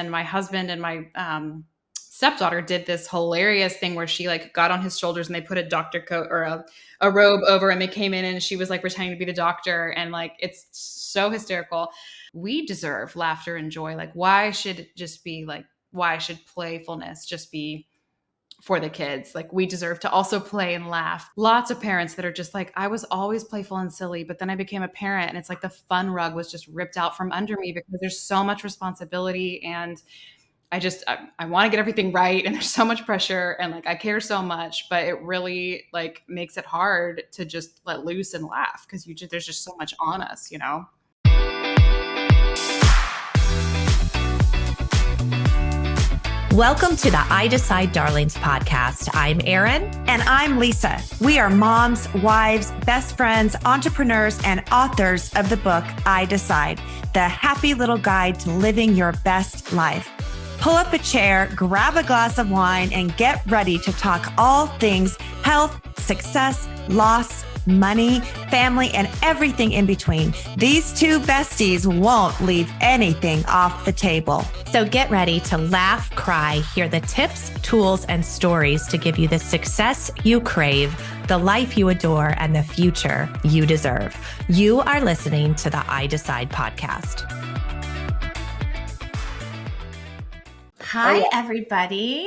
And my husband and my stepdaughter did this hilarious thing where she like got on his shoulders and they put a doctor coat or a robe over, and they came in and she was like pretending to be the doctor. And like, it's so hysterical. We deserve laughter and joy. Like, why should playfulness just be for the kids? Like, we deserve to also play and laugh. Lots of parents that are just like, I was always playful and silly, but then I became a parent and it's like the fun rug was just ripped out from under me because there's so much responsibility, and I want to get everything right, and there's so much pressure, and like I care so much, but it really like makes it hard to just let loose and laugh because there's just so much on us, you know? Welcome to the I Decide Darlings podcast. I'm Erin. And I'm Lisa. We are moms, wives, best friends, entrepreneurs, and authors of the book, I Decide, the happy little guide to living your best life. Pull up a chair, grab a glass of wine, and get ready to talk all things health, success, loss, money, family, and everything in between. These two besties won't leave anything off the table. So get ready to laugh, cry, hear the tips, tools, and stories to give you the success you crave, the life you adore, and the future you deserve. You are listening to the I Decide podcast. Hi, everybody.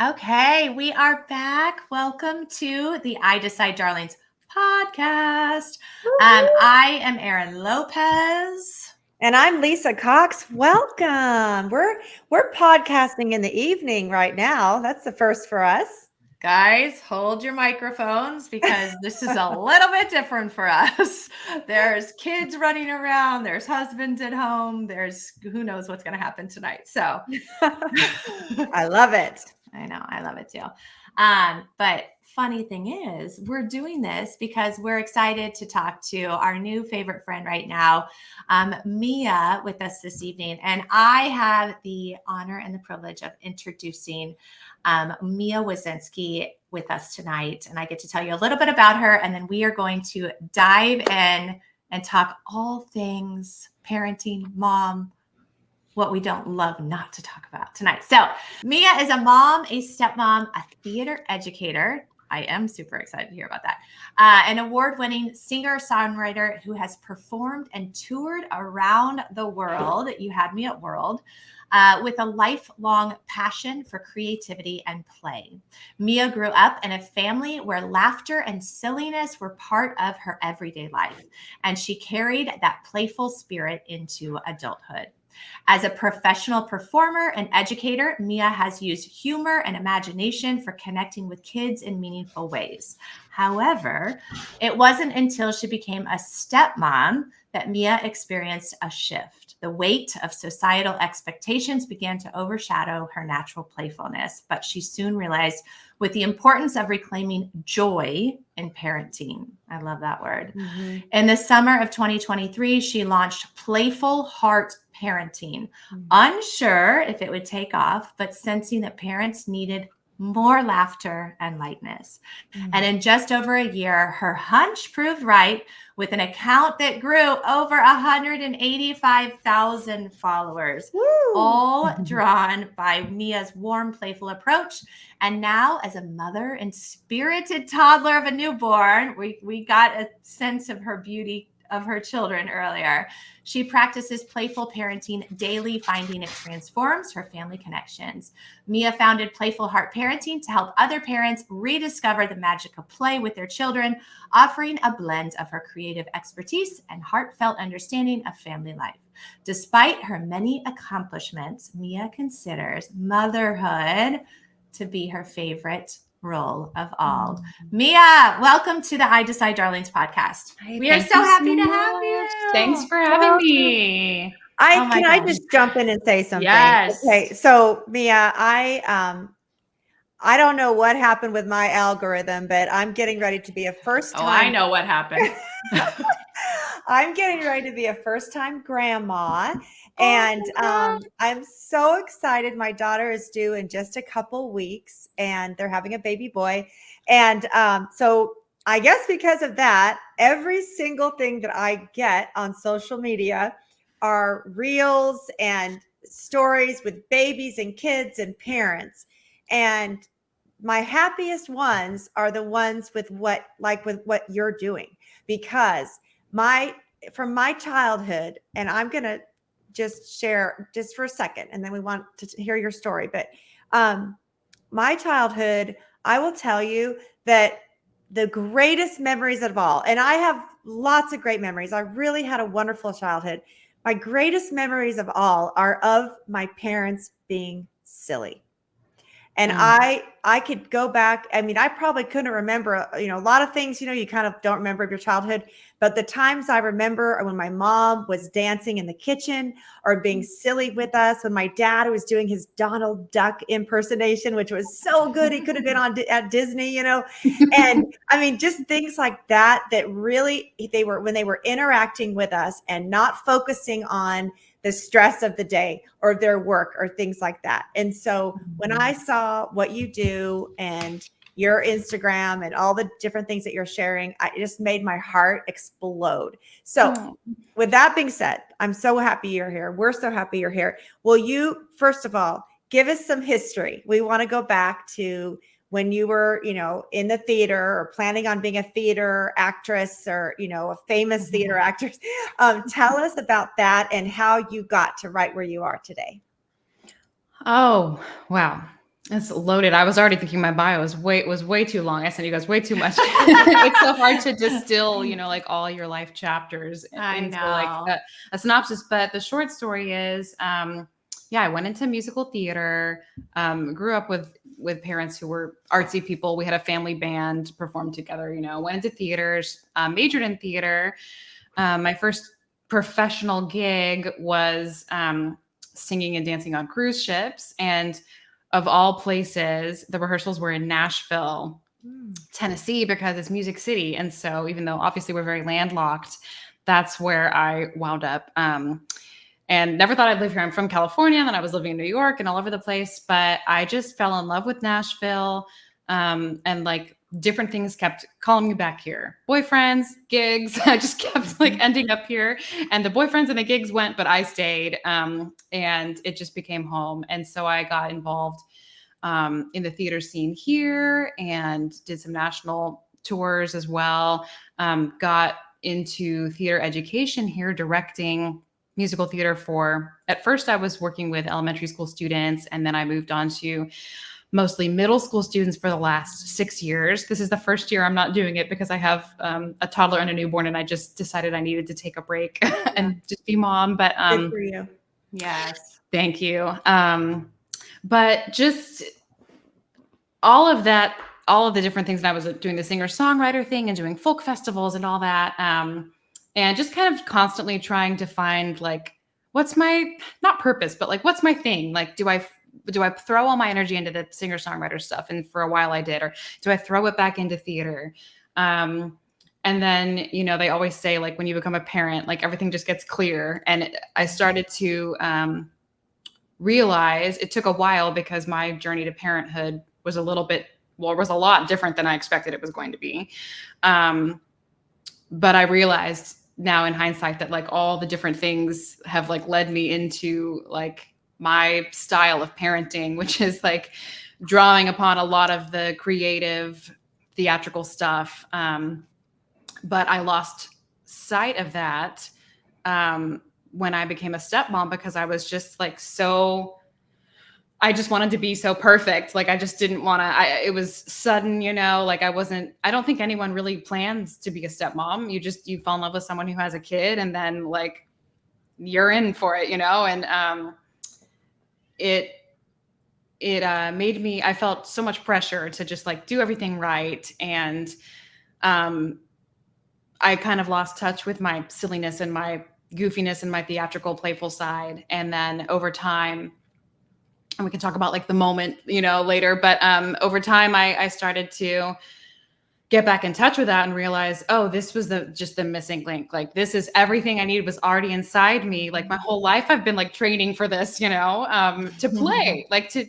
Okay, we are back. Welcome to the I Decide Darlings podcast. I am Erin Lopez. And I'm Lisa Cox. Welcome. We're podcasting in the evening right now. That's the first for us. Guys, hold your microphones because this is a little bit different for us. There's kids running around. There's husbands at home. There's who knows what's going to happen tonight. So I love it. I know. I love it too. But funny thing is, we're doing this because we're excited to talk to our new favorite friend right now, Mia, with us this evening. And I have the honor and the privilege of introducing Mia Wisinski with us tonight. And I get to tell you a little bit about her, and then we are going to dive in and talk all things parenting, mom, what we don't love not to talk about tonight. So Mia is a mom, a stepmom, a theater educator. I am super excited to hear about that. An award-winning singer-songwriter who has performed and toured around the world. You had me at World. With a lifelong passion for creativity and play. Mia grew up in a family where laughter and silliness were part of her everyday life, and she carried that playful spirit into adulthood. As a professional performer and educator, Mia has used humor and imagination for connecting with kids in meaningful ways. However, it wasn't until she became a stepmom that Mia experienced a shift. The weight of societal expectations began to overshadow her natural playfulness, but she soon realized with the importance of reclaiming joy in parenting. I love that word. Mm-hmm. In the summer of 2023, she launched Playful Heart Parenting, unsure if it would take off, but sensing that parents needed more laughter and lightness. And in just over a year, her hunch proved right with an account that grew over 185,000 followers, all drawn by Mia's warm, playful approach. And now, as a mother and spirited toddler of a newborn, we got a sense of her beauty of her children earlier. She practices playful parenting daily, finding it transforms her family connections. Mia founded Playful Heart Parenting to help other parents rediscover the magic of play with their children, offering a blend of her creative expertise and heartfelt understanding of family life. Despite her many accomplishments, Mia considers motherhood to be her favorite role of all. Mia, welcome to the I Decide Darlings podcast. Hey, we are so happy to have you. Thanks for having me. I just jump in and say something? Yes. Okay. So Mia, I don't know what happened with my algorithm, but I'm getting ready to be a first time. Oh, I know what happened. I'm getting ready to be a first-time grandma. And I'm so excited. My daughter is due in just a couple weeks, and they're having a baby boy. And so I guess because of that, every single thing that I get on social media are reels and stories with babies and kids and parents. And my happiest ones are the ones with what you're doing, because from my childhood, and I'm going to just share just for a second, and then we want to hear your story. But my childhood, I will tell you that the greatest memories of all, and I have lots of great memories. I really had a wonderful childhood. My greatest memories of all are of my parents being silly. And I could go back. I mean, I probably couldn't remember, a lot of things, you kind of don't remember of your childhood, but the times I remember are when my mom was dancing in the kitchen or being silly with us, when my dad was doing his Donald Duck impersonation, which was so good. He could have been at Disney, and I mean, just things like that really, when they were interacting with us and not focusing on the stress of the day or their work or things like that. And so when I saw what you do and your Instagram and all the different things that you're sharing, it just made my heart explode. So with that being said, I'm so happy you're here. We're so happy you're here. Will you, first of all, give us some history? We want to go back to when you were, in the theater or planning on being a theater actress or, a famous theater actress. Tell us about that and how you got to right where you are today. Oh, wow. That's loaded. I was already thinking my bio was way too long. I sent you guys way too much. It's so hard to distill, like all your life chapters into like a synopsis. But the short story is, I went into musical theater, grew up with parents who were artsy people. We had a family band, performed together, went into theaters, majored in theater. My first professional gig was singing and dancing on cruise ships. And of all places, the rehearsals were in Nashville, Tennessee, because it's Music City. And so even though obviously we're very landlocked, that's where I wound up. And never thought I'd live here. I'm from California, and then I was living in New York and all over the place. But I just fell in love with Nashville, and like different things kept calling me back here. Boyfriends, gigs. I just kept like ending up here. And the boyfriends and the gigs went, but I stayed. And it just became home. And so I got involved in the theater scene here and did some national tours as well. Got into theater education here, directing musical theater at first I was working with elementary school students, and then I moved on to mostly middle school students for the last 6 years. This is the first year I'm not doing it because I have a toddler and a newborn, and I just decided I needed to take a break and just be mom. But good for you. Yes. Thank you. But just all of that, all of the different things that I was doing, the singer-songwriter thing and doing folk festivals and all that. And just kind of constantly trying to find like, what's my, not purpose, but like, what's my thing? Like, do I throw all my energy into the singer-songwriter stuff? And for a while I did, or do I throw it back into theater? And then, they always say like, when you become a parent, like everything just gets clear. And I started to realize it took a while because my journey to parenthood was a lot different than I expected it was going to be. But I realized now in hindsight that like all the different things have like led me into like my style of parenting, which is like drawing upon a lot of the creative theatrical stuff. But I lost sight of that when I became a stepmom, because I was just like I just wanted to be so perfect. Like I just didn't want to, it was sudden, like I don't think anyone really plans to be a stepmom. You fall in love with someone who has a kid, and then like you're in for it, and it made me, I felt so much pressure to just like do everything right. And I kind of lost touch with my silliness and my goofiness and my theatrical, playful side. And then over time, and we can talk about like the moment, later, but over time I started to get back in touch with that and realize, oh, this was just the missing link. Like this is everything I needed was already inside me. Like my whole life I've been like training for this, to play,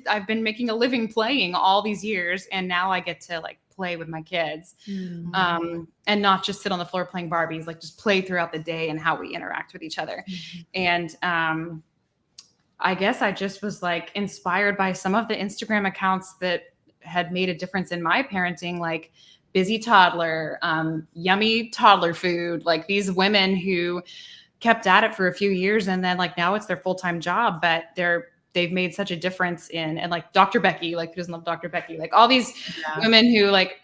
I've been making a living playing all these years. And now I get to like play with my kids, and not just sit on the floor playing Barbies, like just play throughout the day and how we interact with each other. And, I guess I just was like inspired by some of the Instagram accounts that had made a difference in my parenting, like busy toddler, yummy toddler food, like these women who kept at it for a few years and then like now it's their full-time job, but they've made such a difference in, and like Dr. Becky, like who doesn't love Dr. Becky, like all these women who like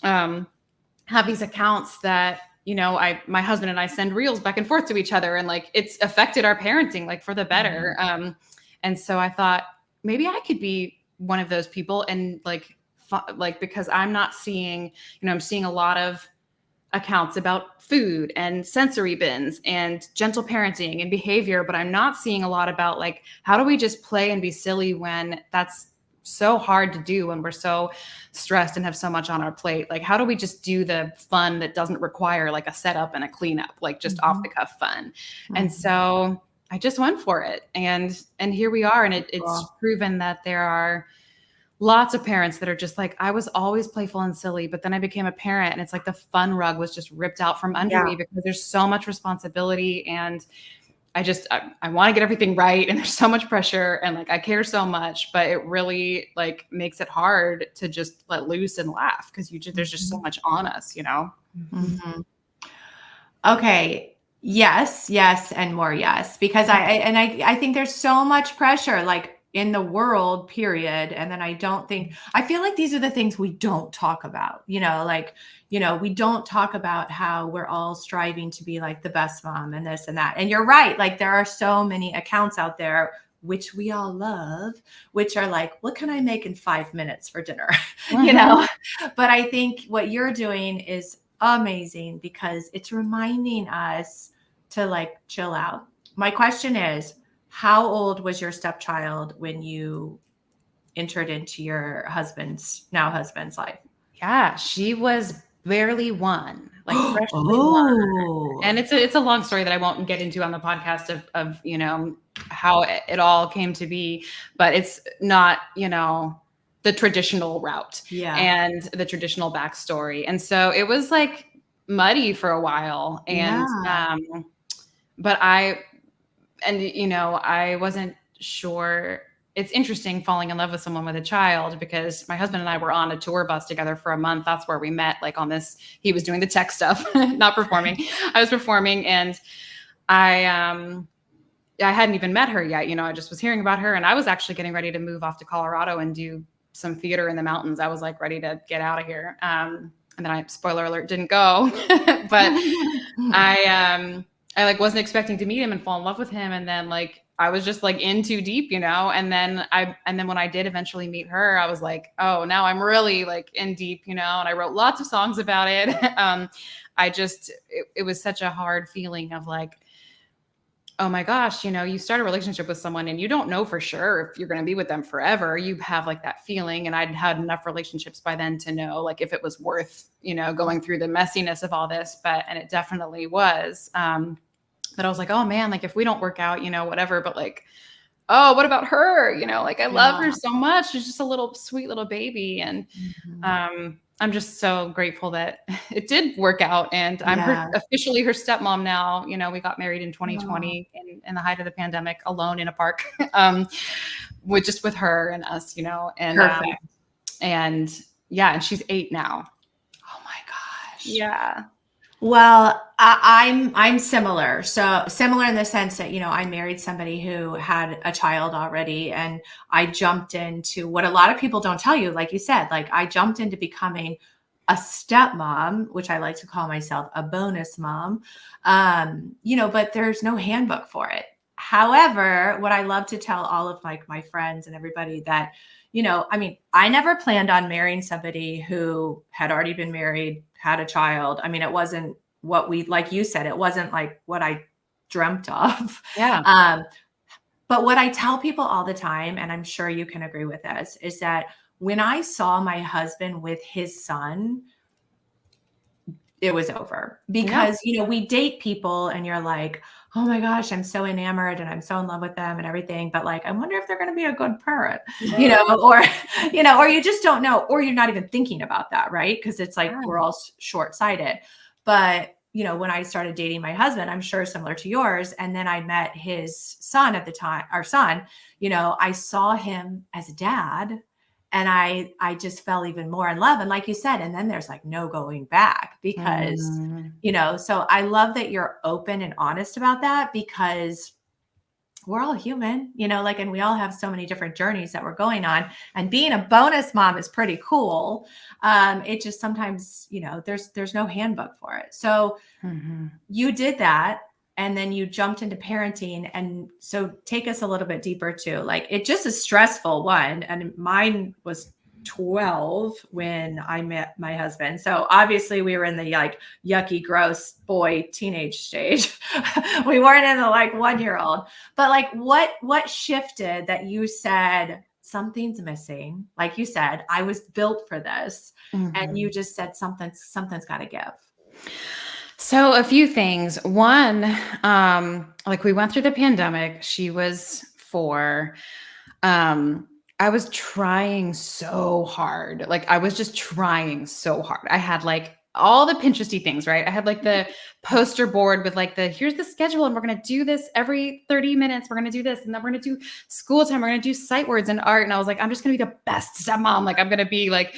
have these accounts that, you know, my husband and I send reels back and forth to each other, and like it's affected our parenting like for the better. And so I thought maybe I could be one of those people, and like because I'm not seeing, you know, I'm seeing a lot of accounts about food and sensory bins and gentle parenting and behavior, but I'm not seeing a lot about like, how do we just play and be silly when that's so hard to do when we're so stressed and have so much on our plate? Like, how do we just do the fun that doesn't require like a setup and a cleanup, like just off the cuff fun? And so I just went for it, and here we are. And it's proven that there are lots of parents that are just like, I was always playful and silly, but then I became a parent and it's like the fun rug was just ripped out from under me because there's so much responsibility, and I want to get everything right, and there's so much pressure, and like I care so much, but it really like makes it hard to just let loose and laugh because there's just so much on us, you know? Okay. Yes, and more yes, because I think there's so much pressure like in the world, period. And then I feel like these are the things we don't talk about, you know, like, you know, we don't talk about how we're all striving to be like the best mom and this and that. And you're right. Like there are so many accounts out there, which we all love, which are like, what can I make in 5 minutes for dinner? You know, but I think what you're doing is amazing because it's reminding us to like chill out. My question is, how old was your stepchild when you entered into your now husband's life? Yeah, she was barely one, like freshly one. And it's a long story that I won't get into on the podcast of you know, how it all came to be, but it's not, you know, the traditional route and the traditional backstory. And so it was like muddy for a while. And but you know, I wasn't sure. It's interesting falling in love with someone with a child because my husband and I were on a tour bus together for a month. That's where we met, like on this, he was doing the tech stuff, not performing. I was performing, and I hadn't even met her yet. You know, I just was hearing about her, and I was actually getting ready to move off to Colorado and do some theater in the mountains. I was like ready to get out of here. And then spoiler alert, didn't go, but I like wasn't expecting to meet him and fall in love with him. And then like, I was just like in too deep, you know? And then when I did eventually meet her, I was like, oh, now I'm really like in deep, you know? And I wrote lots of songs about it. It was such a hard feeling of like, oh my gosh, you know, you start a relationship with someone and you don't know for sure if you're going to be with them forever. You have like that feeling. And I'd had enough relationships by then to know like if it was worth, you know, going through the messiness of all this, and it definitely was. But I was like, oh man, like if we don't work out, you know, whatever, but like, oh, what about her? You know, like I love her so much. She's just a little sweet little baby. And I'm just so grateful that it did work out. And I'm officially her stepmom now. You know, we got married in 2020 in the height of the pandemic, alone in a park, with her and us, you know, and, and she's 8 now. Oh my gosh. Yeah. Well, I'm similar. So similar in the sense that, you know, I married somebody who had a child already, and I jumped into what a lot of people don't tell you. Like you said, like I jumped into becoming a stepmom, which I like to call myself a bonus mom. You know, but there's no handbook for it. However, what I love to tell all of like my friends and everybody that, you know, I mean, I never planned on marrying somebody who had already been married, had a child. I mean, it wasn't what like you said, it wasn't like what I dreamt of. Yeah. But what I tell people all the time, and I'm sure you can agree with this, is that when I saw my husband with his son, it was over because, you know, we date people and you're like, oh my gosh, I'm so enamored and I'm so in love with them and everything. But like, I wonder if they're going to be a good parent, you know, or you just don't know, or you're not even thinking about that. Right. Cause it's like, we're all short-sighted, but when I started dating my husband, I'm sure similar to yours. And then I met his son at the time, our son, I saw him as a dad, and I just fell even more in love. And like you said, and then there's like no going back because, so I love that you're open and honest about that, because we're all human, and we all have so many different journeys that we're going on, and being a bonus mom is pretty cool. It just sometimes, there's no handbook for it. So you did that, and then you jumped into parenting. And so take us a little bit deeper too. Like, it just is stressful one. And mine was 12 when I met my husband. So obviously we were in the like yucky, gross boy teenage stage. We weren't in the like 1-year-old, but like what shifted that you said something's missing? Like you said, I was built for this. And you just said something's got to give. So a few things. One, like we went through the pandemic. She was 4. I was trying so hard. Like, I was just trying so hard. I had like all the Pinteresty things, right? I had like the poster board with like here's the schedule, and we're going to do this every 30 minutes. We're going to do this. And then we're going to do school time. We're going to do sight words and art. And I was like, I'm just going to be the best stepmom. Like, I'm going to be like,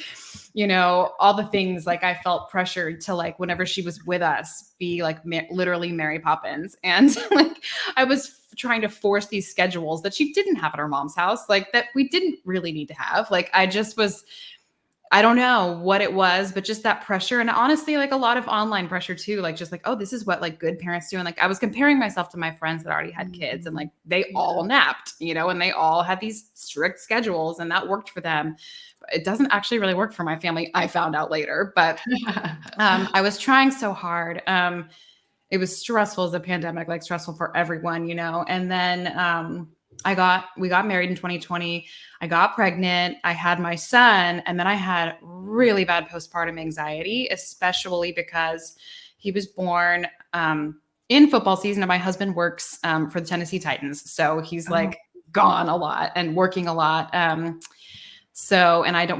all the things. Like, I felt pressured to like, whenever she was with us, be like literally Mary Poppins. And like, I was trying to force these schedules that she didn't have at her mom's house, like that we didn't really need to have. Like, I don't know what it was, but just that pressure. And honestly, like a lot of online pressure too, like just like, oh, this is what like good parents do. And like, I was comparing myself to my friends that already had kids, and like, they all napped, and they all had these strict schedules, and that worked for them. It doesn't actually really work for my family, I found out later, but I was trying so hard. It was stressful as a pandemic, like stressful for everyone, and then we got married in 2020. I got pregnant. I had my son, and then I had really bad postpartum anxiety, especially because he was born in football season, and my husband works for the Tennessee Titans. So he's like gone a lot and working a lot. And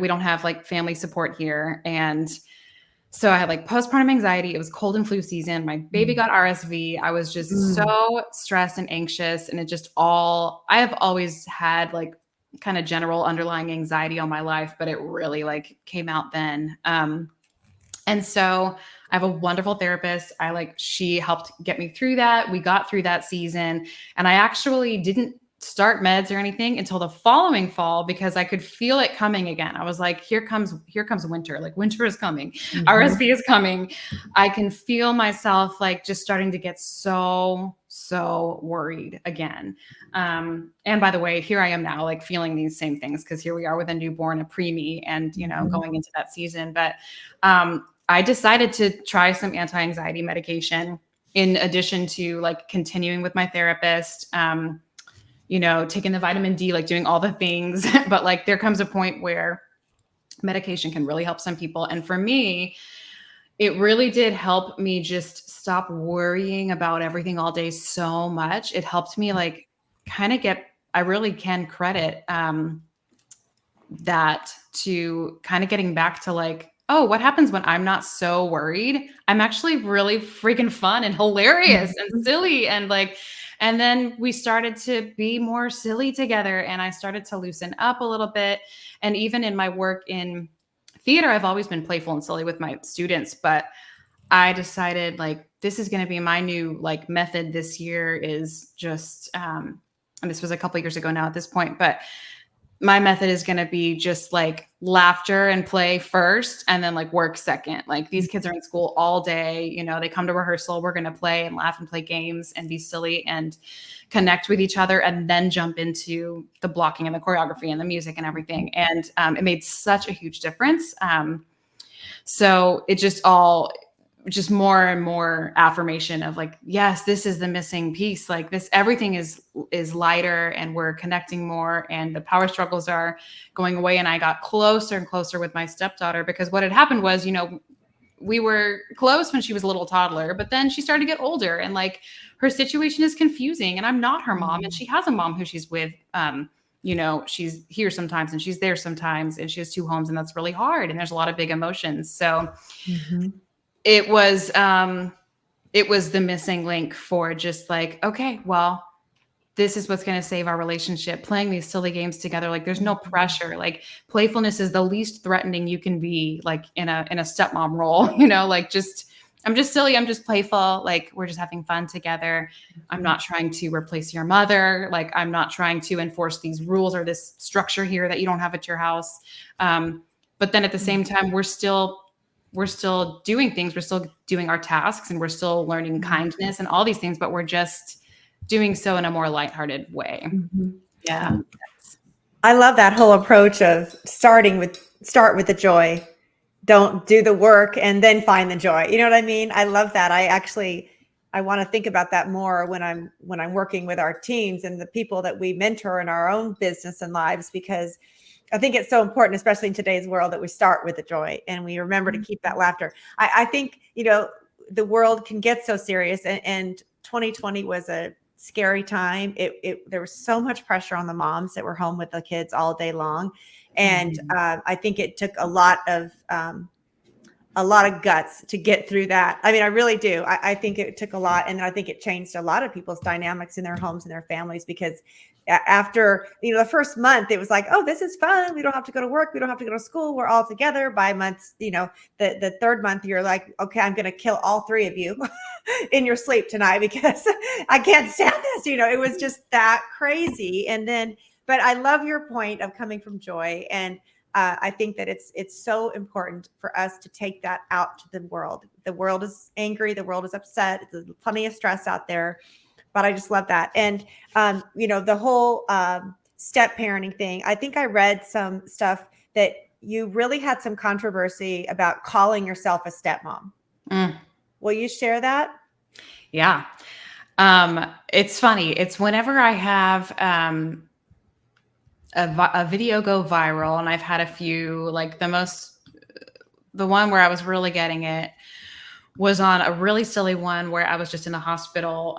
we don't have like family support here. And so I had like postpartum anxiety. It was cold and flu season. My baby got RSV. I was just so stressed and anxious. And I have always had like kind of general underlying anxiety all my life, but it really like came out then. And so I have a wonderful therapist. She helped get me through that. We got through that season, and I actually didn't start meds or anything until the following fall, because I could feel it coming again. I was like, here comes winter. Like, winter is coming. RSV is coming. I can feel myself like just starting to get so worried again. And by the way, here I am now, like feeling these same things, because here we are with a newborn, a preemie, and going into that season. But I decided to try some anti-anxiety medication in addition to like continuing with my therapist. Taking the vitamin D, like doing all the things, but like there comes a point where medication can really help some people. And for me, it really did help me just stop worrying about everything all day so much. It helped me like kind of I really can credit that to kind of getting back to like, oh, what happens when I'm not so worried? I'm actually really freaking fun and hilarious and silly, and then we started to be more silly together, and I started to loosen up a little bit. And even in my work in theater, I've always been playful and silly with my students, but I decided like, this is going to be my new like method this year, is just, and this was a couple of years ago now at this point, but my method is going to be just like laughter and play first, and then like work second. Like, these kids are in school all day, they come to rehearsal. We're going to play and laugh and play games and be silly and connect with each other, and then jump into the blocking and the choreography and the music and everything. And it made such a huge difference. So it just more and more affirmation of like, yes, this is the missing piece. Like, everything is lighter, and we're connecting more, and the power struggles are going away. And I got closer and closer with my stepdaughter, because what had happened was, we were close when she was a little toddler, but then she started to get older, and like, her situation is confusing, and I'm not her mom, and she has a mom who she's with, she's here sometimes and she's there sometimes, and she has 2 homes, and that's really hard. And there's a lot of big emotions. So it was it was the missing link for just like, okay, well, this is what's going to save our relationship, playing these silly games together. Like there's no pressure. Like playfulness is the least threatening you can be, like in a stepmom role, like I'm just silly. I'm just playful. Like we're just having fun together. I'm not trying to replace your mother. Like I'm not trying to enforce these rules or this structure here that you don't have at your house. But then at the same time, we're still doing things. We're still doing our tasks, and we're still learning kindness and all these things, but we're just doing so in a more lighthearted way. Yeah. I love that whole approach of start with the joy. Don't do the work and then find the joy. You know what I mean? I love that. I want to think about that more when I'm working with our teams and the people that we mentor in our own business and lives, because I think it's so important, especially in today's world, that we start with the joy and we remember to keep that laughter. I think, the world can get so serious, and 2020 was a scary time. There was so much pressure on the moms that were home with the kids all day long. And I think it took a lot of guts to get through that. I mean, I really do. I think it took a lot. And I think it changed a lot of people's dynamics in their homes and their families, because after, the first month, it was like, oh, this is fun. We don't have to go to work. We don't have to go to school. We're all together. By months, the third month, you're like, okay, I'm going to kill all three of you in your sleep tonight because I can't stand this. It was just that crazy. And then, but I love your point of coming from joy. And I think that it's so important for us to take that out to the world. The world is angry. The world is upset. There's plenty of stress out there. But I just love that. And, the whole step parenting thing, I think I read some stuff that you really had some controversy about calling yourself a stepmom. Will you share that? Yeah. It's funny. It's whenever I have a video go viral, and I've had a few, like the one where I was really getting it was on a really silly one where I was just in the hospital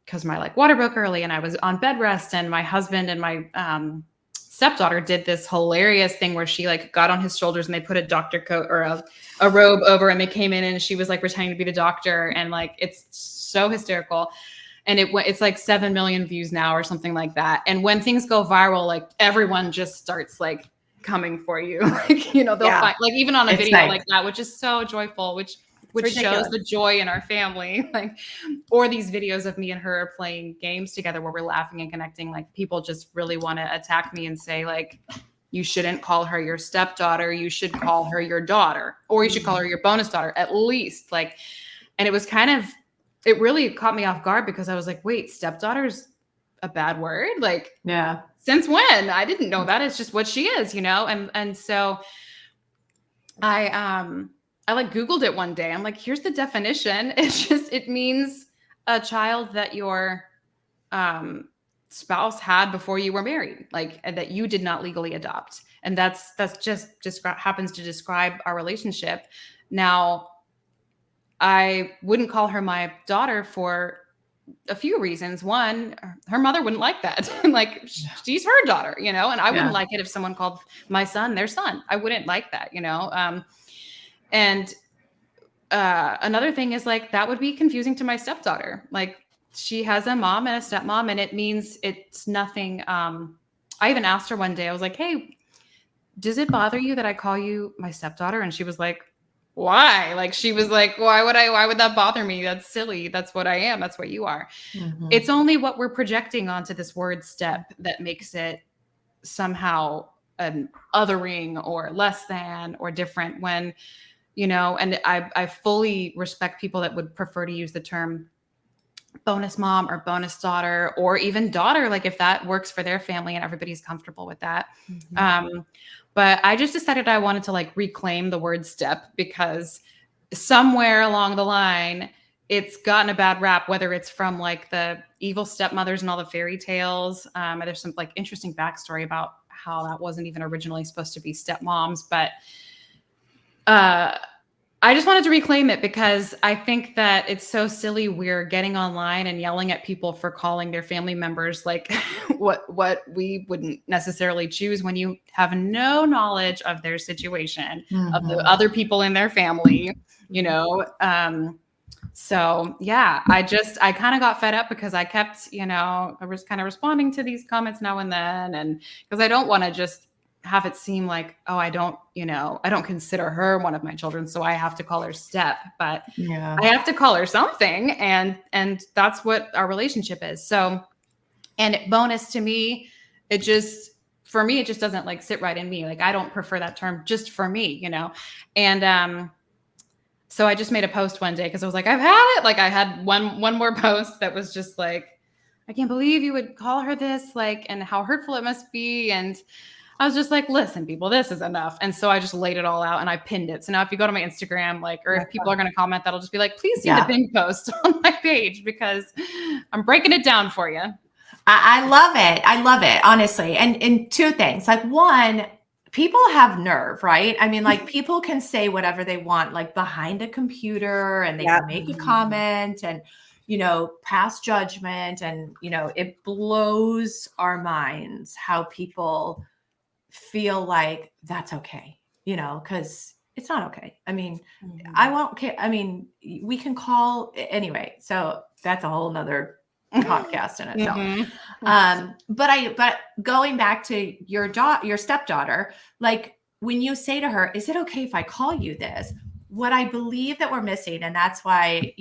because my water broke early, and I was on bed rest, and my husband and my stepdaughter did this hilarious thing where she got on his shoulders and they put a doctor coat or a robe over, and they came in and she was pretending to be the doctor, and it's so hysterical. And it's 7 million views now or something like that. And when things go viral, everyone just starts coming for you. They'll find, even on a video like that, which is so joyful, which shows the joy in our family. Or these videos of me and her playing games together where we're laughing and connecting. People just really want to attack me and say you shouldn't call her your stepdaughter. You should call her your daughter, or you should call her your bonus daughter at least. And it was it really caught me off guard, because I was like, wait, stepdaughter's a bad word? Yeah. Since when? I didn't know that. It's just what she is, And so I Googled it one day. I'm like, here's the definition. It means a child that your spouse had before you were married, and that you did not legally adopt. And that's just happens to describe our relationship. Now, I wouldn't call her my daughter for a few reasons. One, her mother wouldn't like that. She's her daughter, and I wouldn't like it if someone called my son their son. I wouldn't like that, And another thing is that would be confusing to my stepdaughter. She has a mom and a stepmom, and it means it's nothing. I even asked her one day, I was like, hey, does it bother you that I call you my stepdaughter? And she was like, why? She was like, why would that bother me? That's silly. That's what I am. That's what you are. Mm-hmm. It's only what we're projecting onto this word step that makes it somehow an othering or less than or different when, and I fully respect people that would prefer to use the term bonus mom or bonus daughter, or even daughter, if that works for their family and everybody's comfortable with that. Mm-hmm. But I just decided I wanted to reclaim the word step, because somewhere along the line, it's gotten a bad rap, whether it's from the evil stepmothers and all the fairy tales. There's some interesting backstory about how that wasn't even originally supposed to be stepmoms. But I just wanted to reclaim it, because I think that it's so silly. We're getting online and yelling at people for calling their family members what we wouldn't necessarily choose, when you have no knowledge of their situation, mm-hmm. of the other people in their family, So yeah, I kind of got fed up because I kept, I was kind of responding to these comments now and then. And because I don't want to just have it seem like, oh, I don't consider her one of my children. So I have to call her Step, but Yeah. I have to call her something. And that's what our relationship is. So, and bonus to me, for me, it just doesn't like sit right in me. Like, I don't prefer that term just for me, and, so I just made a post one day because I was like, I've had it. Like, I had one more post that was just like, I can't believe you would call her this, like, and how hurtful it must be. And I was just like, listen, people, this is enough. And so I just laid it all out and I pinned it. So now if you go to my Instagram, like, or if people are going to comment, that'll just be like, please see the pin post on my page because I'm breaking it down for you. I love it. I love it, honestly. And two things, like, one, people have nerve, right? I mean, like, people can say whatever they want, like behind a computer, and they can make a comment and, pass judgment. And, it blows our minds how people feel like that's okay, because it's not okay. I mean, I won't care. I mean, we can call anyway. So that's a whole nother podcast in itself. But going back to your stepdaughter, like, when you say to her, is it okay if I call you this? What I believe that we're missing, and that's why,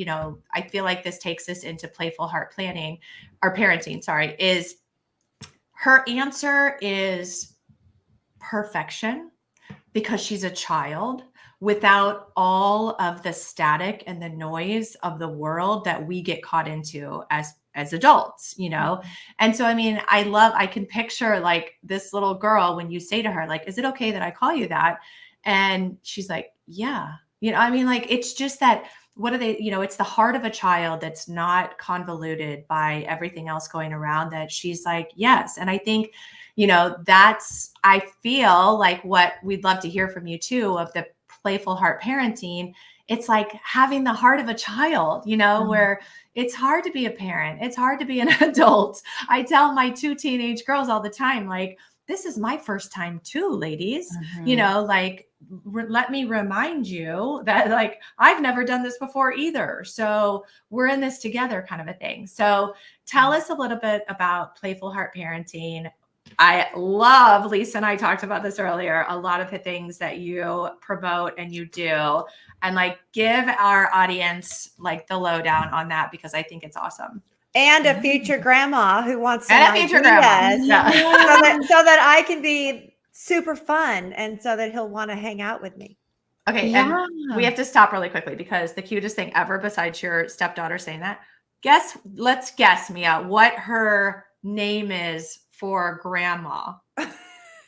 I feel like this takes us into playful heart parenting, sorry, is her answer is perfection because she's a child, without all of the static and the noise of the world that we get caught into as adults, And so, I mean, I can picture like this little girl when you say to her, like, is it okay that I call you that? And she's like, yeah, I mean, like, it's just that, what are they, it's the heart of a child that's not convoluted by everything else going around, that she's like, yes. And I think, I feel like what we'd love to hear from you too, of the playful heart parenting. It's like having the heart of a child, where it's hard to be a parent. It's hard to be an adult. I tell my 2 teenage girls all the time, like, this is my first time too, ladies, let me remind you that, like, I've never done this before either. So we're in this together, kind of a thing. So tell us a little bit about playful heart parenting. I love, Lisa and I talked about this earlier, a lot of the things that you promote and you do, and like, give our audience like the lowdown on that, because I think it's awesome. And a future grandma who wants some and a future ideas, grandma. so that I can be super fun, and so that he'll want to hang out with me. Okay. Yeah. And we have to stop really quickly, because the cutest thing ever, besides your stepdaughter saying that, let's guess, Mia, what her name is for grandma.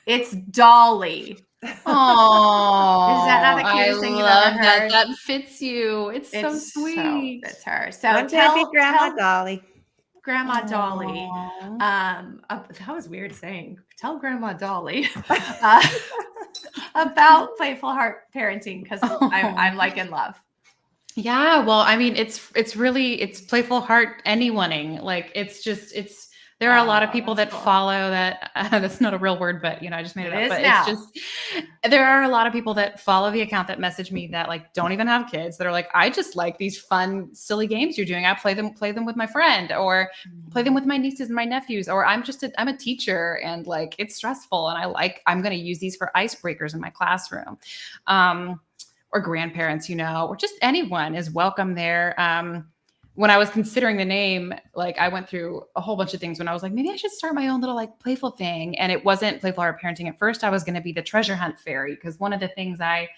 It's Dolly. Oh, is that not the cutest thing you've ever heard? That fits you. It's so sweet. It's her. So tell Grandma Dolly. Grandma Dolly. That was weird saying. Tell Grandma Dolly about playful heart parenting, because I'm like in love. Yeah, well, I mean, it's playful heart anyoneing. Like, there are a lot of people that cool. follow that. That's not a real word, but I just made it up. But now. It's just, there are a lot of people that follow the account that message me that like don't even have kids, that are like, I just like these fun, silly games you're doing. I play them with my friend, or play them with my nieces and my nephews, or I'm a teacher and like, it's stressful. And I'm going to use these for icebreakers in my classroom. Or grandparents, or just anyone is welcome there. When I was considering the name, like, I went through a whole bunch of things when I was like, maybe I should start my own little like playful thing. And it wasn't playful heart parenting. At first I was going to be the treasure hunt fairy, because one of the things I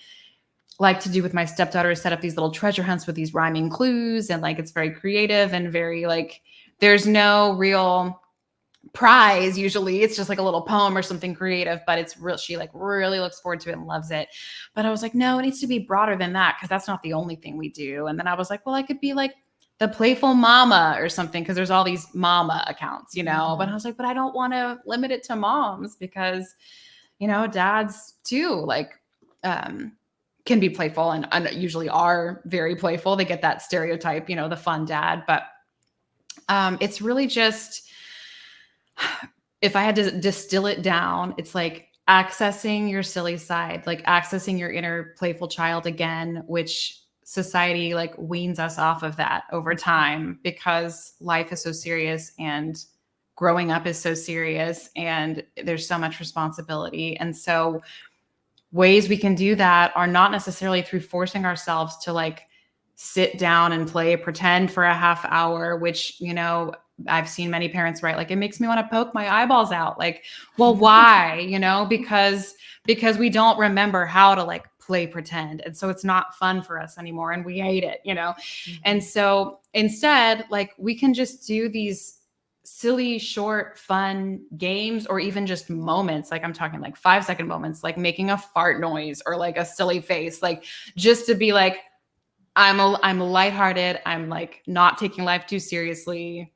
like to do with my stepdaughter is set up these little treasure hunts with these rhyming clues. And like, it's very creative and very like, there's no real prize. Usually it's just like a little poem or something creative, but it's real. She like really looks forward to it and loves it. But I was like, no, it needs to be broader than that, because that's not the only thing we do. And then I was like, well, I could be like the playful mama or something, because there's all these mama accounts, But I was like, but I don't want to limit it to moms, because, dads too, like, can be playful and usually are very playful. They get that stereotype, the fun dad. But it's really just, if I had to distill it down, it's like accessing your silly side, like accessing your inner playful child again, which society like weans us off of that over time because life is so serious and growing up is so serious and there's so much responsibility. And so ways we can do that are not necessarily through forcing ourselves to like sit down and play pretend for a half hour, which, you know, I've seen many parents write, like, it makes me want to poke my eyeballs out. Like, well, why? You know, because we don't remember how to like play pretend. And so it's not fun for us anymore. And we hate it, you know? And so instead, like, we can just do these silly, short, fun games, or even just moments. Like I'm talking like 5-second moments, like making a fart noise or like a silly face, like just to be like, I'm lighthearted. I'm like not taking life too seriously.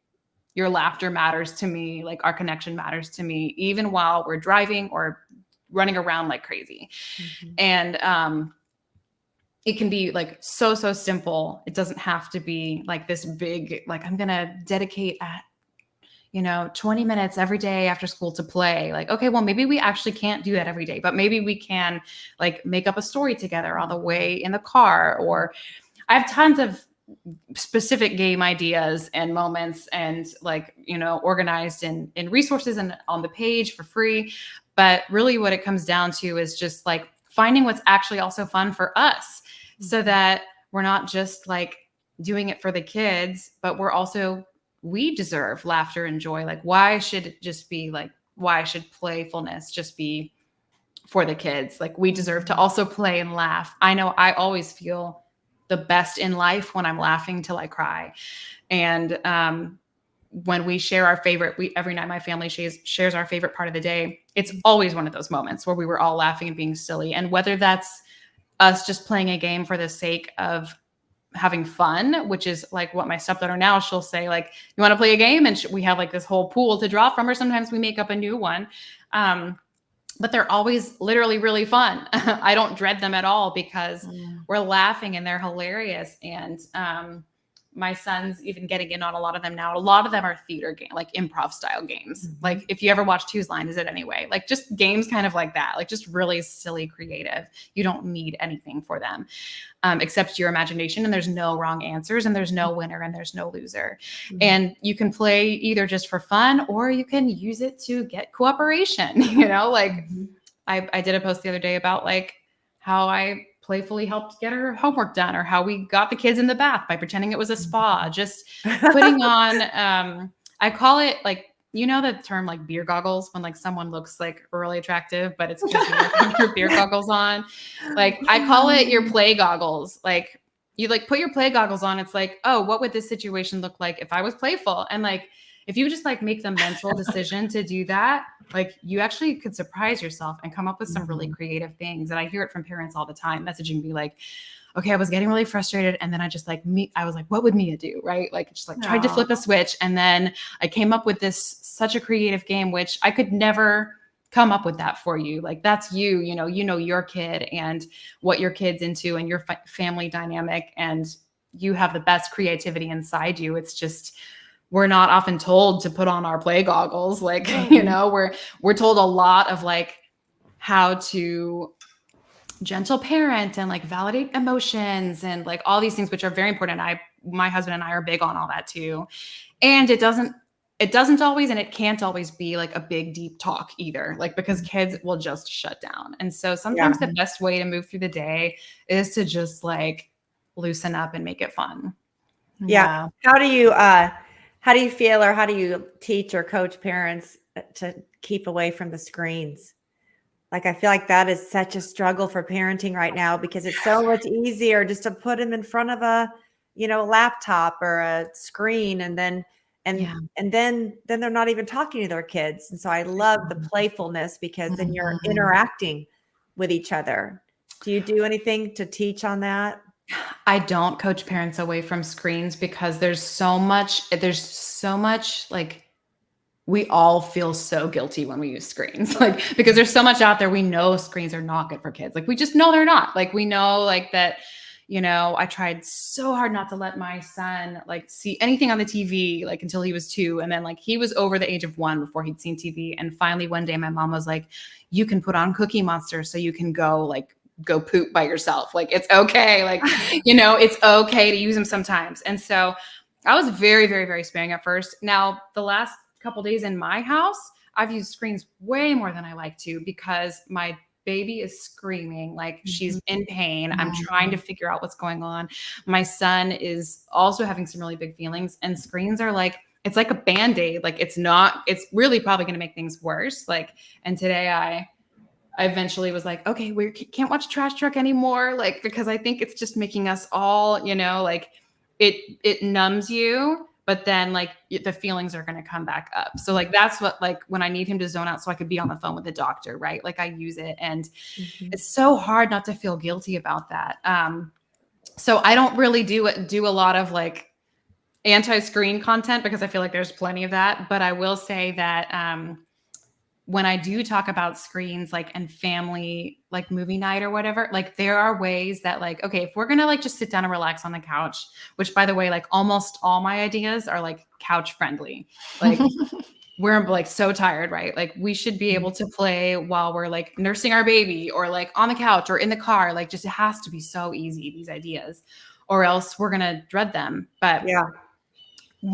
Your laughter matters to me. Like our connection matters to me, even while we're driving or running around like crazy. And it can be like so simple. It doesn't have to be like this big, like I'm going to dedicate 20 minutes every day after school to play. Like, okay, well, maybe we actually can't do that every day, but maybe we can like make up a story together on the way in the car. Or I have tons of specific game ideas and moments and like, organized in resources and on the page for free. But really what it comes down to is just like finding what's actually also fun for us so that we're not just like doing it for the kids, but we deserve laughter and joy. Like why should playfulness just be for the kids? Like we deserve to also play and laugh. I know I always feel the best in life when I'm laughing till I cry. And when we share our favorite, every night my family shares our favorite part of the day. It's always one of those moments where we were all laughing and being silly. And whether that's us just playing a game for the sake of having fun, which is like what my stepdaughter now, she'll say like, you want to play a game? And we have like this whole pool to draw from, or sometimes we make up a new one. But they're always literally really fun. I don't dread them at all because we're laughing and they're hilarious. And my son's even getting in on a lot of them now. A lot of them are theater game, like improv style games. Like if you ever watch Whose Line Is It Anyway? Like just games kind of like that, like just really silly, creative. You don't need anything for them except your imagination. And there's no wrong answers and there's no winner and there's no loser. And you can play either just for fun or you can use it to get cooperation. Like I did a post the other day about like how I playfully helped get her homework done, or how we got the kids in the bath by pretending it was a spa, just putting on, I call it like, the term like beer goggles, when like someone looks like really attractive, but it's because you're putting your beer goggles on. Like I call it your play goggles. Like you like put your play goggles on. It's like, oh, what would this situation look like if I was playful? And like, if you just like make the mental decision to do that, like you actually could surprise yourself and come up with some really creative things. And I hear it from parents all the time, messaging me like, okay, I was getting really frustrated. And then I just like I was like, what would Mia do? Right. Like just like tried to flip a switch. And then I came up with such a creative game, which I could never come up with that for you. Like that's you know your kid and what your kid's into and your family dynamic. And you have the best creativity inside you. It's just, we're not often told to put on our play goggles. Like, we're told a lot of like how to gentle parent and like validate emotions and like all these things, which are very important. My husband and I are big on all that too. And it doesn't always, and it can't always be like a big, deep talk either, like because kids will just shut down. And so sometimes the best way to move through the day is to just like loosen up and make it fun. Yeah. How do you feel, or how do you teach or coach parents to keep away from the screens? Like, I feel like that is such a struggle for parenting right now because it's so much easier just to put them in front of a, laptop or a screen, and then they're not even talking to their kids. And so I love the playfulness because then you're interacting with each other. Do you do anything to teach on that? I don't coach parents away from screens because there's so much like we all feel so guilty when we use screens, like, because there's so much out there. We know screens are not good for kids. Like we just know they're not. Like we know like that, I tried so hard not to let my son like see anything on the TV, like until he was 2. And then like he was over the age of 1 before he'd seen TV. And finally one day my mom was like, you can put on Cookie Monster so you can go like go poop by yourself. Like, it's okay. Like, it's okay to use them sometimes. And so I was very, very, very sparing at first. Now, the last couple days in my house, I've used screens way more than I like to because my baby is screaming, like she's in pain. I'm trying to figure out what's going on. My son is also having some really big feelings, and screens are like, it's like a Band-Aid. Like, it's really probably going to make things worse. Like, and today I eventually was like, okay, we can't watch Trash Truck anymore. Like, because I think it's just making us all, like it numbs you, but then like the feelings are going to come back up. So like, that's what, like when I need him to zone out so I could be on the phone with the doctor, right? Like I use it, and it's so hard not to feel guilty about that. So I don't really do a lot of like anti-screen content because I feel like there's plenty of that. But I will say that when I do talk about screens, like, and family, like movie night or whatever, like there are ways that like, okay, if we're going to like just sit down and relax on the couch, which by the way, like almost all my ideas are like couch friendly. Like we're like so tired, right? Like we should be able to play while we're like nursing our baby or like on the couch or in the car. Like just, it has to be so easy, these ideas, or else we're going to dread them. But Yeah.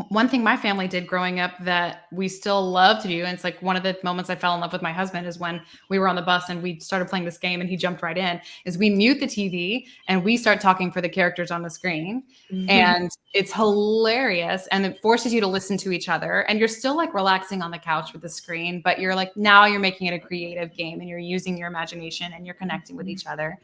One thing my family did growing up that we still love to do, and it's like one of the moments I fell in love with my husband, is when we were on the bus and we started playing this game and he jumped right in, is we mute the TV and we start talking for the characters on the screen. And it's hilarious, and it forces you to listen to each other, and you're still like relaxing on the couch with the screen, but you're like, now you're making it a creative game and you're using your imagination and you're connecting with each other.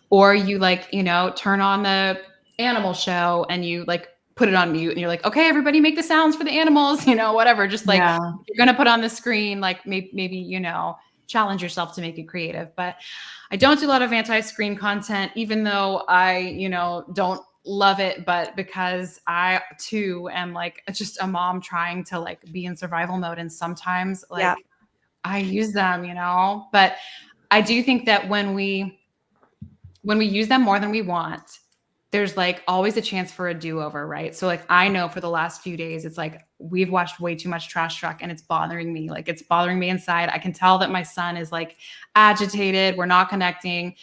Or you like, turn on the animal show and you like put it on mute and you're like, okay, everybody make the sounds for the animals, whatever. Just like, you're going to put on the screen, like maybe, challenge yourself to make it creative. But I don't do a lot of anti-screen content, even though I, don't love it, but because I too am like just a mom trying to like be in survival mode. And sometimes like I use them, but I do think that when we use them more than we want, there's like always a chance for a do-over, right? So like, I know for the last few days, it's like, we've watched way too much Trash Truck and it's bothering me. Like it's bothering me inside. I can tell that my son is like agitated. We're not connecting.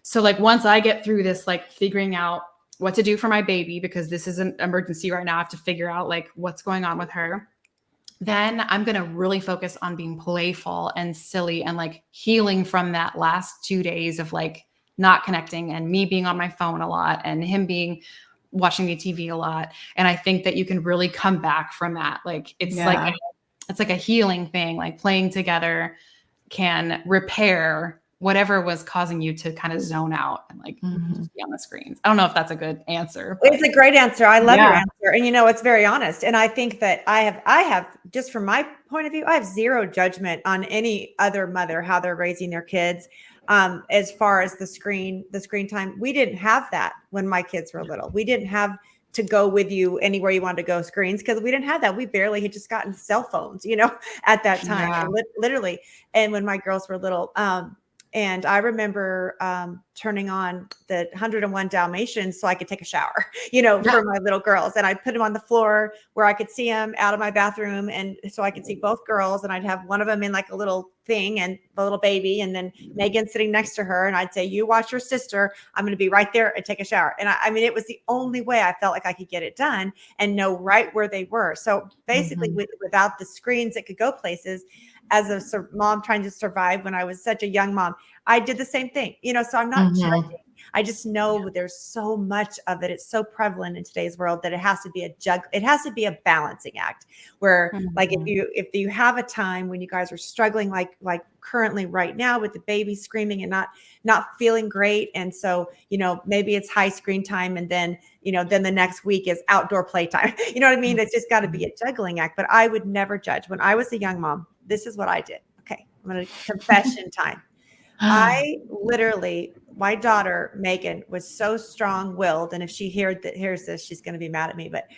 So like, once I get through this, like figuring out what to do for my baby, because this is an emergency right now, I have to figure out like what's going on with her. Then I'm going to really focus on being playful and silly and like healing from that last 2 days of like not connecting and me being on my phone a lot and him watching the TV a lot. And I think that you can really come back from that. Like it's like a healing thing, like playing together can repair whatever was causing you to kind of zone out and like just be on the screens. I don't know if that's a good answer. But it's a great answer. I love your answer. And it's very honest. And I think that I have just from my point of view, I have zero judgment on any other mother, how they're raising their kids. As far as the screen time, we didn't have that when my kids were little. We didn't have to go with you anywhere you wanted to go screens because we didn't have that. We barely had just gotten cell phones, at that time, literally. And when my girls were little, and I remember turning on the 101 Dalmatians so I could take a shower, for my little girls. And I'd put them on the floor where I could see them out of my bathroom. And so I could see both girls. And I'd have one of them in like a little thing and the little baby. And then Megan sitting next to her. And I'd say, you watch your sister. I'm going to be right there and take a shower. And I mean, it was the only way I felt like I could get it done and know right where they were. So basically without the screens that could go places, as a mom trying to survive when I was such a young mom, I did the same thing, so I'm not judging. I just know there's so much of it. It's so prevalent in today's world that it has to be it has to be a balancing act where like, if you have a time when you guys are struggling, like currently right now with the baby screaming and not feeling great. And so, maybe it's high screen time. And then, then the next week is outdoor playtime. You know what I mean? It's just got to be a juggling act, but I would never judge. When I was a young mom, this is what I did. Okay. I'm going to confession time. I literally, my daughter, Megan, was so strong-willed. And if she hears this, she's going to be mad at me, but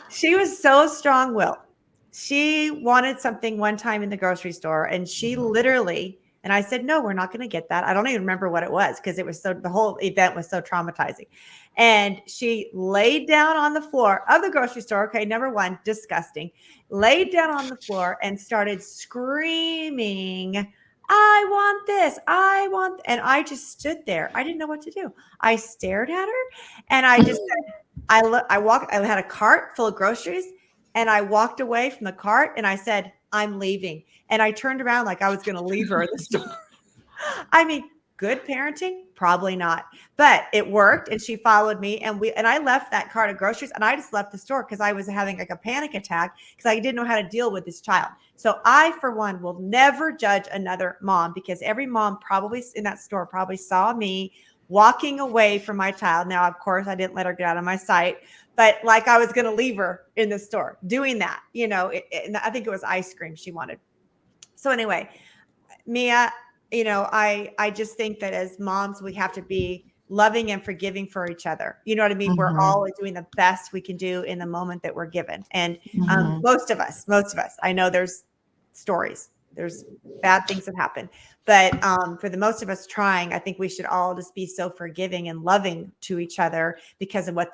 she was so strong-willed. She wanted something one time in the grocery store and she literally, and I said, no, we're not going to get that. I don't even remember what it was because the whole event was so traumatizing. And she laid down on the floor of the grocery store. Okay. Number one, disgusting. Laid down on the floor and started screaming I want this. And I just stood there. I didn't know what to do. I stared at her and I just said, I had a cart full of groceries and I walked away from the cart and I said, I'm leaving. And I turned around like I was going to leave her in the store. I mean, good parenting? Probably not, but it worked. And she followed me and I left that cart of groceries and I just left the store because I was having like a panic attack because I didn't know how to deal with this child. So I, for one, will never judge another mom because every mom probably in that store probably saw me walking away from my child. Now, of course, I didn't let her get out of my sight, but like I was going to leave her in the store doing that, and I think it was ice cream she wanted. So anyway, Mia, I just think that as moms, we have to be loving and forgiving for each other. You know what I mean? We're all doing the best we can do in the moment that we're given. And most of us, I know there's stories, there's bad things that happen, but for the most of us trying, I think we should all just be so forgiving and loving to each other because of what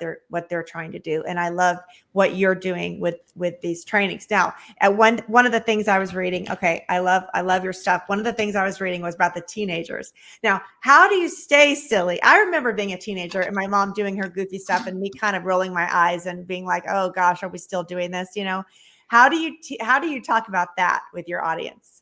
they're trying to do. And I love what you're doing with these trainings. Now, at one of the things I was reading, okay, I love your stuff. One of the things I was reading was about the teenagers. Now, how do you stay silly? I remember being a teenager and my mom doing her goofy stuff and me kind of rolling my eyes and being like, oh gosh, are we still doing this? How do you talk about that with your audience?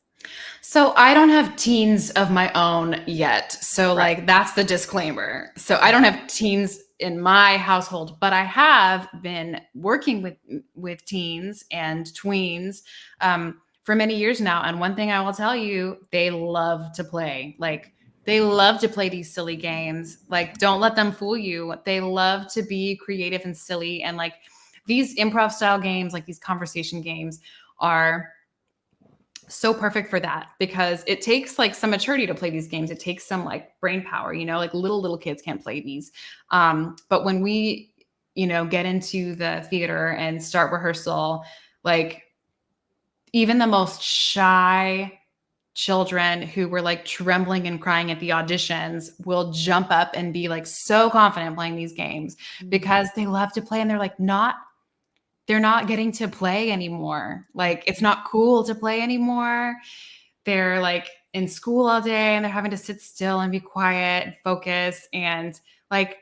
So I don't have teens of my own yet. So like that's the disclaimer. So I don't have teens in my household, but I have been working with teens and tweens for many years now. And one thing I will tell you, they love to play. Like they love to play these silly games. Like don't let them fool you. They love to be creative and silly. And like these improv style games, like these conversation games are so perfect for that because it takes like some maturity to play these games. It takes some like brain power, like little kids can't play these. But when we, get into the theater and start rehearsal, like even the most shy children who were like trembling and crying at the auditions will jump up and be like so confident playing these games because they love to play and they're not getting to play anymore. Like it's not cool to play anymore. They're like in school all day and they're having to sit still and be quiet and focus. And like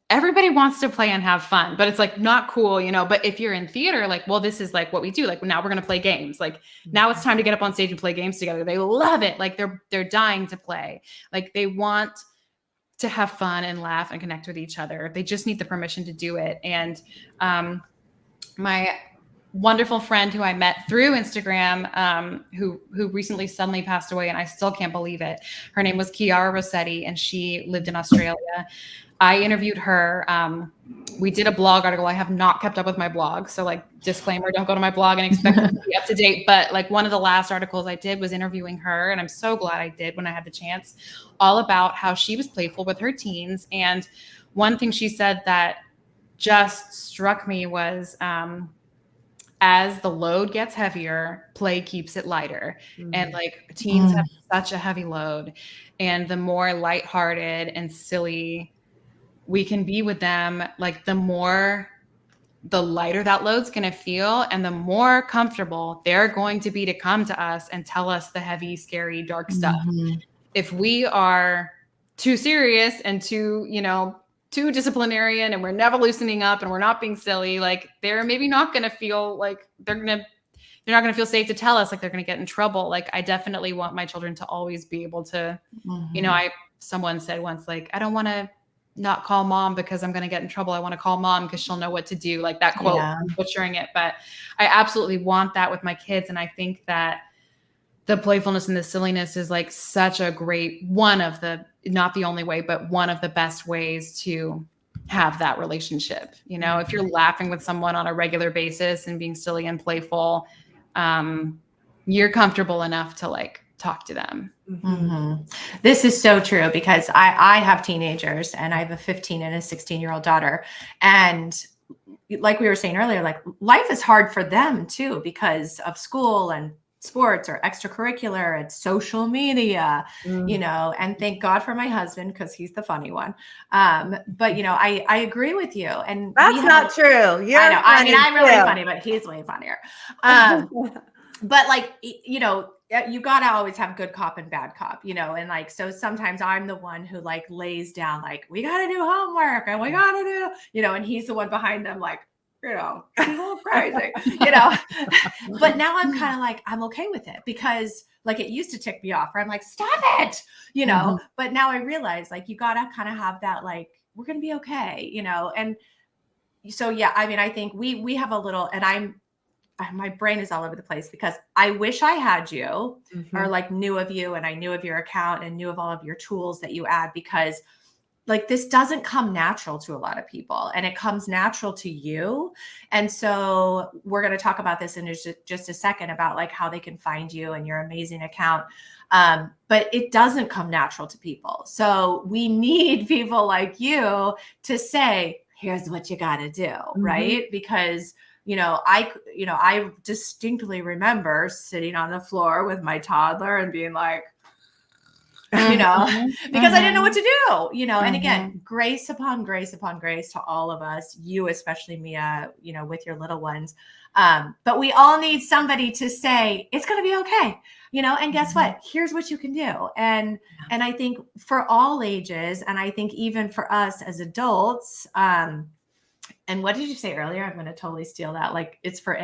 everybody wants to play and have fun, but it's like not cool, but if you're in theater, like, well, this is like what we do. Like now we're going to play games. Like now it's time to get up on stage and play games together. They love it. Like they're dying to play. Like they want to have fun and laugh and connect with each other. They just need the permission to do it. And, my wonderful friend who I met through Instagram, who recently suddenly passed away, and I still can't believe it. Her name was Kiara Rossetti, and she lived in Australia. I interviewed her. We did a blog article. I have not kept up with my blog. So like disclaimer, don't go to my blog and expect it to be up to date. But like one of the last articles I did was interviewing her. And I'm so glad I did when I had the chance, all about how she was playful with her teens. And one thing she said that just struck me was as the load gets heavier, play keeps it lighter. And like teens have such a heavy load. And the more lighthearted and silly we can be with them, like the lighter that load's going to feel and the more comfortable they're going to be to come to us and tell us the heavy, scary, dark stuff. If we are too serious and too disciplinarian and we're never loosening up and we're not being silly, like they're maybe not going to feel like they're not going to feel safe to tell us, like they're going to get in trouble. Like I definitely want my children to always be able to, someone said once, like, I don't want to not call mom because I'm going to get in trouble. I want to call mom because she'll know what to do. Like that quote, I'm butchering it, but I absolutely want that with my kids. And I think that the playfulness and the silliness is like such a great, one of the, not the only way, but one of the best ways to have that relationship. If you're laughing with someone on a regular basis and being silly and playful, you're comfortable enough to like talk to them. This is so true because I have teenagers and I have a 15 and a 16-year-old daughter. And like we were saying earlier, like life is hard for them too, because of school and sports or extracurricular and social media, and thank God for my husband because he's the funny one. But I agree with you. And that's not true. I know. I mean, I'm really funny, but he's way funnier. But like, you got to always have good cop and bad cop, and like, so sometimes I'm the one who like lays down, like, we got to do homework and we got to do, and he's the one behind them, like, she's a little crazy, but now I'm kind of like, I'm okay with it because like it used to tick me off where I'm like, stop it, but now I realize like, you got to kind of have that, like, we're going to be okay, and so, yeah, I mean, I think we have a little, and my brain is all over the place because I wish I had you or like knew of you and I knew of your account and knew of all of your tools that you add, because like this doesn't come natural to a lot of people and it comes natural to you. And so we're going to talk about this in just a second about like how they can find you and your amazing account. But it doesn't come natural to people. So we need people like you to say, here's what you got to do. Right. Because I distinctly remember sitting on the floor with my toddler and being like, because I didn't know what to do, and again, grace upon grace upon grace to all of us, you, especially Mia, with your little ones. But we all need somebody to say, it's going to be okay, and guess what? Here's what you can do. And I think for all ages, and I think even for us as adults, and what did you say earlier? I'm going to totally steal that. Like it's for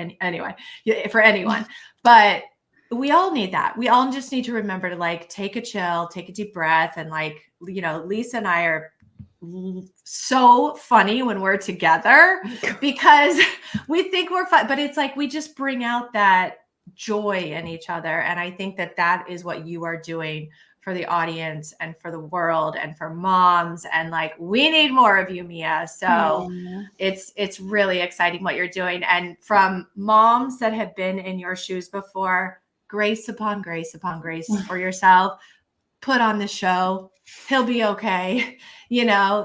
for anyone, but we all need that. We all just need to remember to like, take a chill, take a deep breath. And like, Lisa and I are so funny when we're together because we think we're fun, but it's like, we just bring out that joy in each other. And I think that is what you are doing for the audience and for the world and for moms. And like, we need more of you, Mia. So it's really exciting what you're doing. And from moms that have been in your shoes before, grace upon grace upon grace for yourself, put on the show. He'll be okay. The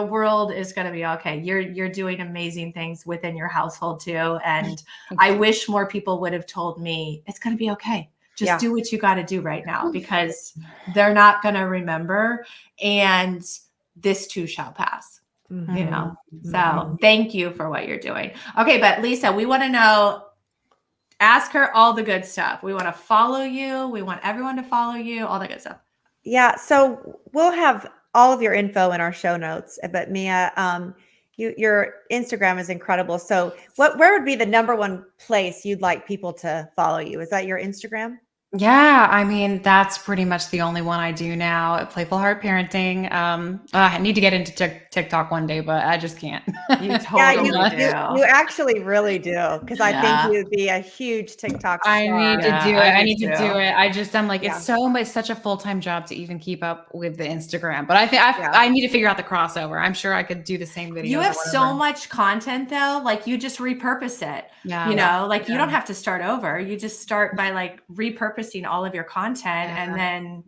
world is going to be okay. You're doing amazing things within your household too. And I wish more people would have told me it's going to be okay. Just do what you got to do right now because they're not going to remember. And this too shall pass, So thank you for what you're doing. Okay. But Lisa, we want to know, ask her all the good stuff. We want to follow you. We want everyone to follow you, all the good stuff. Yeah. So we'll have all of your info in our show notes, but Mia, your Instagram is incredible. So where would be the number one place you'd like people to follow you? Is that your Instagram? Yeah, I mean, that's pretty much the only one I do now at Playful Heart Parenting. I need to get into TikTok one day, but I just can't. You totally do. You actually really do, because I think you'd be a huge TikTok star. I need to do it. I need to do it. I'm like, it's such a full-time job to even keep up with the Instagram. But I think I need to figure out the crossover. I'm sure I could do the same videos. You have so much content though, like you just repurpose it. You don't have to start over. You just start by like repurposing all of your content and then,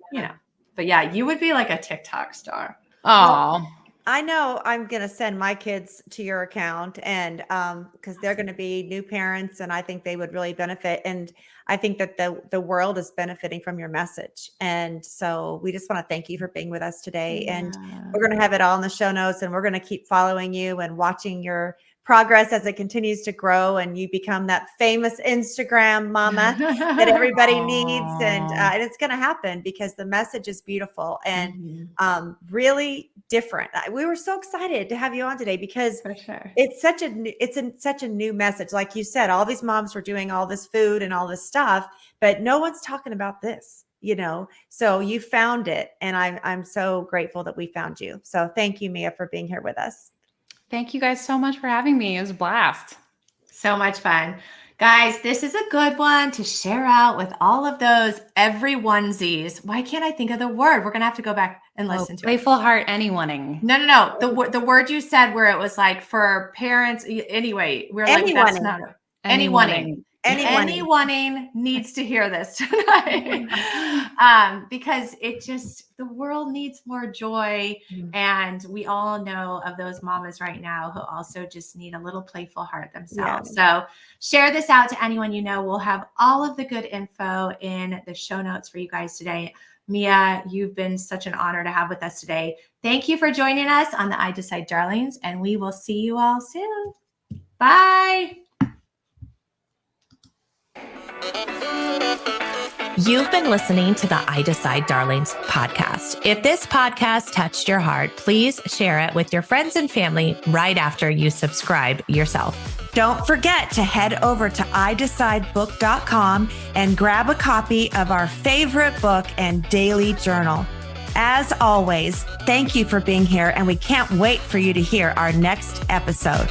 but you would be like a TikTok star. Oh, well, I know I'm going to send my kids to your account and because they're going to be new parents and I think they would really benefit. And I think that the world is benefiting from your message. And so we just want to thank you for being with us today. And we're going to have it all in the show notes and we're going to keep following you and watching your progress as it continues to grow and you become that famous Instagram mama that everybody needs. And it's going to happen because the message is beautiful and really different. We were so excited to have you on today because it's such a new message. Like you said, all these moms were doing all this food and all this stuff, but no one's talking about this, so you found it. And I'm so grateful that we found you. So thank you, Mia, for being here with us. Thank you guys so much for having me. It was a blast. So much fun. Guys, this is a good one to share out with all of those every onesies. Why can't I think of the word? We're going to have to go back and listen to Playful Heart Anyoneing. No. The word you said where it was like for parents. Anyway, we're like, that's not it. Anyoneing. Anyone needs to hear this tonight because the world needs more joy. And we all know of those mamas right now who also just need a little playful heart themselves. So share this out to anyone you know. We'll have all of the good info in the show notes for you guys today. Mia, you've been such an honor to have with us today. Thank you for joining us on the I Decide Darlings, and we will see you all soon. Bye. You've been listening to the I Decide Darlings podcast. If this podcast touched your heart, please share it with your friends and family right after you subscribe yourself. Don't forget to head over to iDecideBook.com and grab a copy of our favorite book and daily journal. As always, thank you for being here, and we can't wait for you to hear our next episode.